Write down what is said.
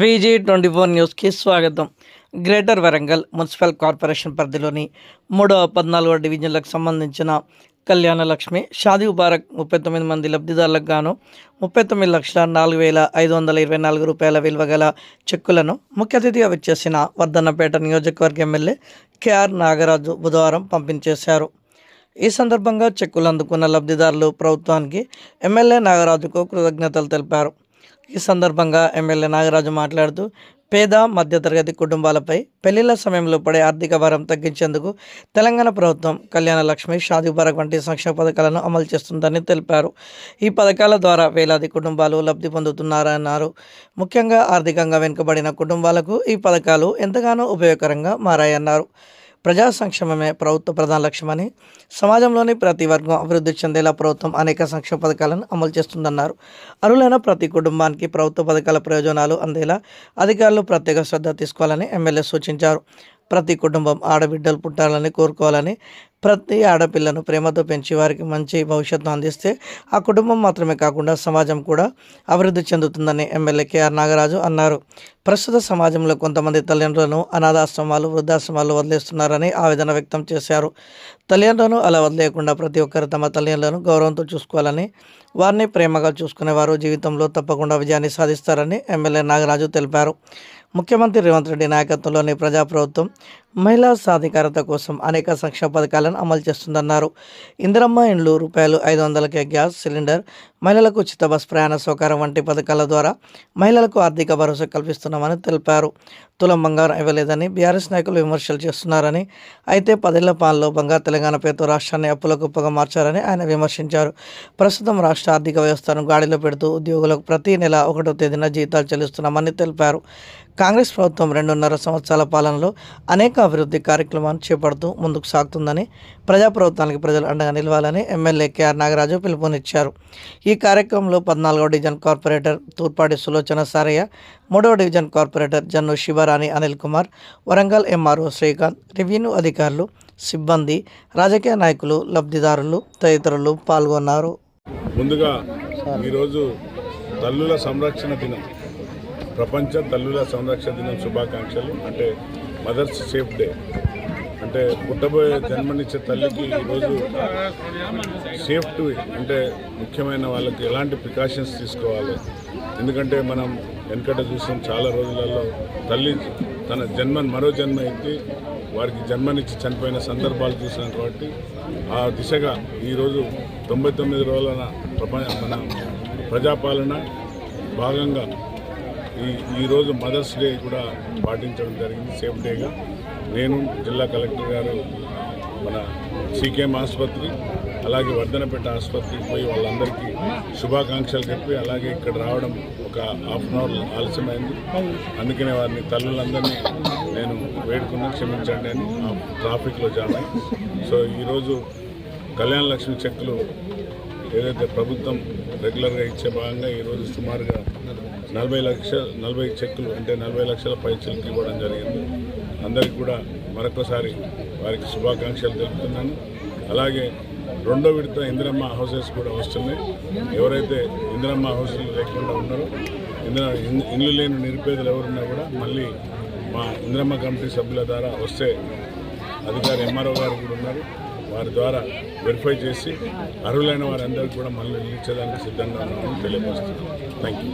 VG24 న్యూస్కి స్వాగతం. Greater Warangal municipal corporation పరిధిలోని 3వ 14వ డివిజన్లకు సంబంధించిన కళ్యాణ లక్ష్మి షాదీ ముబారక్ 39 మంది లబ్ధిదారులకు గాను 39,04,524 రూపాయల విలువ గల చెక్కులను ముఖ్య అతిథిగా విచ్చేసిన వర్ధన్నపేట నియోజకవర్గ ఎమ్మెల్యే KR నాగరాజు బుధవారం పంపించేశారు. ఈ సందర్భంగా చెక్కులు అందుకున్న లబ్ధిదారులు ప్రభుత్వానికి ఎమ్మెల్యే నాగరాజుకు కృతజ్ఞతలు తెలిపారు. ఈ సందర్భంగా ఎమ్మెల్యే నాగరాజు మాట్లాడుతూ పేద మధ్యతరగతి కుటుంబాలపై పెళ్లిళ్ల సమయంలో పడే ఆర్థిక భారం తగ్గించేందుకు తెలంగాణ ప్రభుత్వం కళ్యాణ లక్ష్మి, షాదీ ముబారక్ వంటి సంక్షేమ పథకాలను అమలు చేస్తుందని తెలిపారు. ఈ పథకాల ద్వారా వేలాది కుటుంబాలు లబ్ధి పొందుతున్నారన్నారు. ముఖ్యంగా ఆర్థికంగా వెనుకబడిన కుటుంబాలకు ఈ పథకాలు ఎంతగానో ఉపయోగకరంగా మారాయన్నారు. ప్రజా సంక్షేమమే ప్రభుత్వ ప్రధాన లక్ష్యమని, సమాజంలోని ప్రతి వర్గం అభివృద్ధి చెందేలా ప్రభుత్వం అనేక సంక్షేమ పథకాలను అమలు చేస్తుందన్నారు. అర్హులైన ప్రతి కుటుంబానికి ప్రభుత్వ పథకాల ప్రయోజనాలు అందేలా అధికారులు ప్రత్యేక శ్రద్ధ తీసుకోవాలని ఎమ్మెల్యే సూచించారు. ప్రతి కుటుంబం ఆడబిడ్డలు పుట్టాలని కోరుకోవాలని, ప్రతి ఆడపిల్లను ప్రేమతో పెంచి వారికి మంచి భవిష్యత్తును అందిస్తే ఆ కుటుంబం మాత్రమే కాకుండా సమాజం కూడా అభివృద్ధి చెందుతుందని ఎమ్మెల్యే KR నాగరాజు అన్నారు. ప్రస్తుత సమాజంలో కొంతమంది తల్లిదండ్రులను అనాథాశ్రమాలు, వృద్ధాశ్రమాలు వదిలేస్తున్నారని ఆవేదన వ్యక్తం చేశారు. తల్లిదండ్రులను అలా వదిలేయకుండా ప్రతి ఒక్కరు తమ తల్లిదండ్రులను గౌరవంతో చూసుకోవాలని, వారిని ప్రేమగా చూసుకునేవారు జీవితంలో తప్పకుండా విజయాన్ని సాధిస్తారని ఎమ్మెల్యే నాగరాజు తెలిపారు. ముఖ్యమంత్రి రేవంత్ రెడ్డి నాయకత్వంలోని ప్రజాప్రభుత్వం మహిళా సాధికారత కోసం అనేక సంక్షేమ పథకాలను అమలు చేస్తుందన్నారు. ఇందిరమ్మ ఇండ్లు, ₹500కే గ్యాస్ సిలిండర్, మహిళలకు ఉచిత బస్ ప్రయాణ సౌకర్యం వంటి పథకాల ద్వారా మహిళలకు ఆర్థిక భరోసా కల్పిస్తున్నామని తెలిపారు. తులం బంగారం ఇవ్వలేదని బీఆర్ఎస్ నాయకులు విమర్శలు చేస్తున్నారని, అయితే 10 ఏళ్ల పాలనలో బంగారు తెలంగాణ పేరుతో రాష్ట్రాన్ని అప్పుల కుప్పగా మార్చారని ఆయన విమర్శించారు. ప్రస్తుతం రాష్ట్ర ఆర్థిక వ్యవస్థను గాడిలో పెడుతూ ఉద్యోగులకు ప్రతి నెల 1వ తేదీన జీతాలు చెల్లిస్తున్నామని తెలిపారు. కాంగ్రెస్ ప్రభుత్వం 2.5 సంవత్సరాల పాలనలో అనేక అభివృద్ధి కార్యక్రమాలను చేపడుతూ ముందుకు సాగుతుందని, ప్రజాప్రభుత్వానికి ప్రజలు అండగా నిలవాలని ఎమ్మెల్యే KR నాగరాజు పిలుపునిచ్చారు. ఈ కార్యక్రమంలో 14వ డివిజన్ కార్పొరేటర్ తూర్పాటి సులోచన సారయ్య, 3వ division corporator Jannu Shivarani Anil Kumar, Warangal MRO Srikanth, revenue అధికారులు, సిబ్బంది, రాజకీయ నాయకులు, లబ్ధిదారులు తదితరులు పాల్గొన్నారు. ముందుగా ఈరోజు తల్లుల సంరక్షణ దినం, ప్రపంచ తల్లుల సంరక్షణ దినం శుభాకాంక్షలు. అంటే మదర్స్ సేఫ్ డే. అంటే పుట్టబోయే జన్మనిచ్చే తల్లికి ఈరోజు సేఫ్టీ అంటే ముఖ్యమైన వాళ్ళకి ఎలాంటి ప్రికాషన్స్ తీసుకోవాలి. ఎందుకంటే మనం వెనకట చూసాం, చాలా రోజులలో తల్లి తన మరో జన్మ ఎత్తి వారికి జన్మనిచ్చి చనిపోయిన సందర్భాలు చూసాం. కాబట్టి ఆ దిశగా ఈరోజు 99 రోజుల మన ప్రజాపాలన భాగంగా ఈరోజు మదర్స్ డే కూడా పాటించడం జరిగింది సేఫ్ డేగా. నేను జిల్లా కలెక్టర్ గారు మన CKM ఆసుపత్రి, అలాగే వర్ధనపేట ఆసుపత్రికి పోయి వాళ్ళందరికీ శుభాకాంక్షలు చెప్పి, అలాగే ఇక్కడ రావడం ఒక ½ అన్ అవర్ ఆలస్యమైంది. అందుకనే వారిని తల్లులందరినీ నేను వేడుకున్నా, క్షమించండి అని ట్రాఫిక్లో జామ్ అయ్యి. సో ఈరోజు కళ్యాణ లక్ష్మి చెక్కులు ఏదైతే ప్రభుత్వం రెగ్యులర్గా ఇచ్చే భాగంగా ఈరోజు సుమారుగా 40 చెక్కులు, అంటే 40 లక్షల పై చెక్కు ఇవ్వడం జరిగింది. అందరికీ కూడా మరొకసారి వారికి శుభాకాంక్షలు తెలుపుతున్నాను. అలాగే 2వ విడత ఇందిరమ్మ హౌసెస్ కూడా వస్తున్నాయి. ఎవరైతే ఇందిరమ్మ హౌసెస్ లేకుండా ఉన్నారో, ఇల్లు లేని నిరుపేదలు ఎవరున్నా కూడా మళ్ళీ మా ఇందిరమ్మ కమిటీ సభ్యుల ద్వారా వస్తే, అధికారి MRO గారు కూడా ఉన్నారు, వారి ద్వారా వెరిఫై చేసి అర్హులైన వారందరికీ కూడా మళ్ళీ ఇచ్చేదానికి సిద్ధంగా ఉన్నామని తెలియపరుస్తున్నాను. Thank you.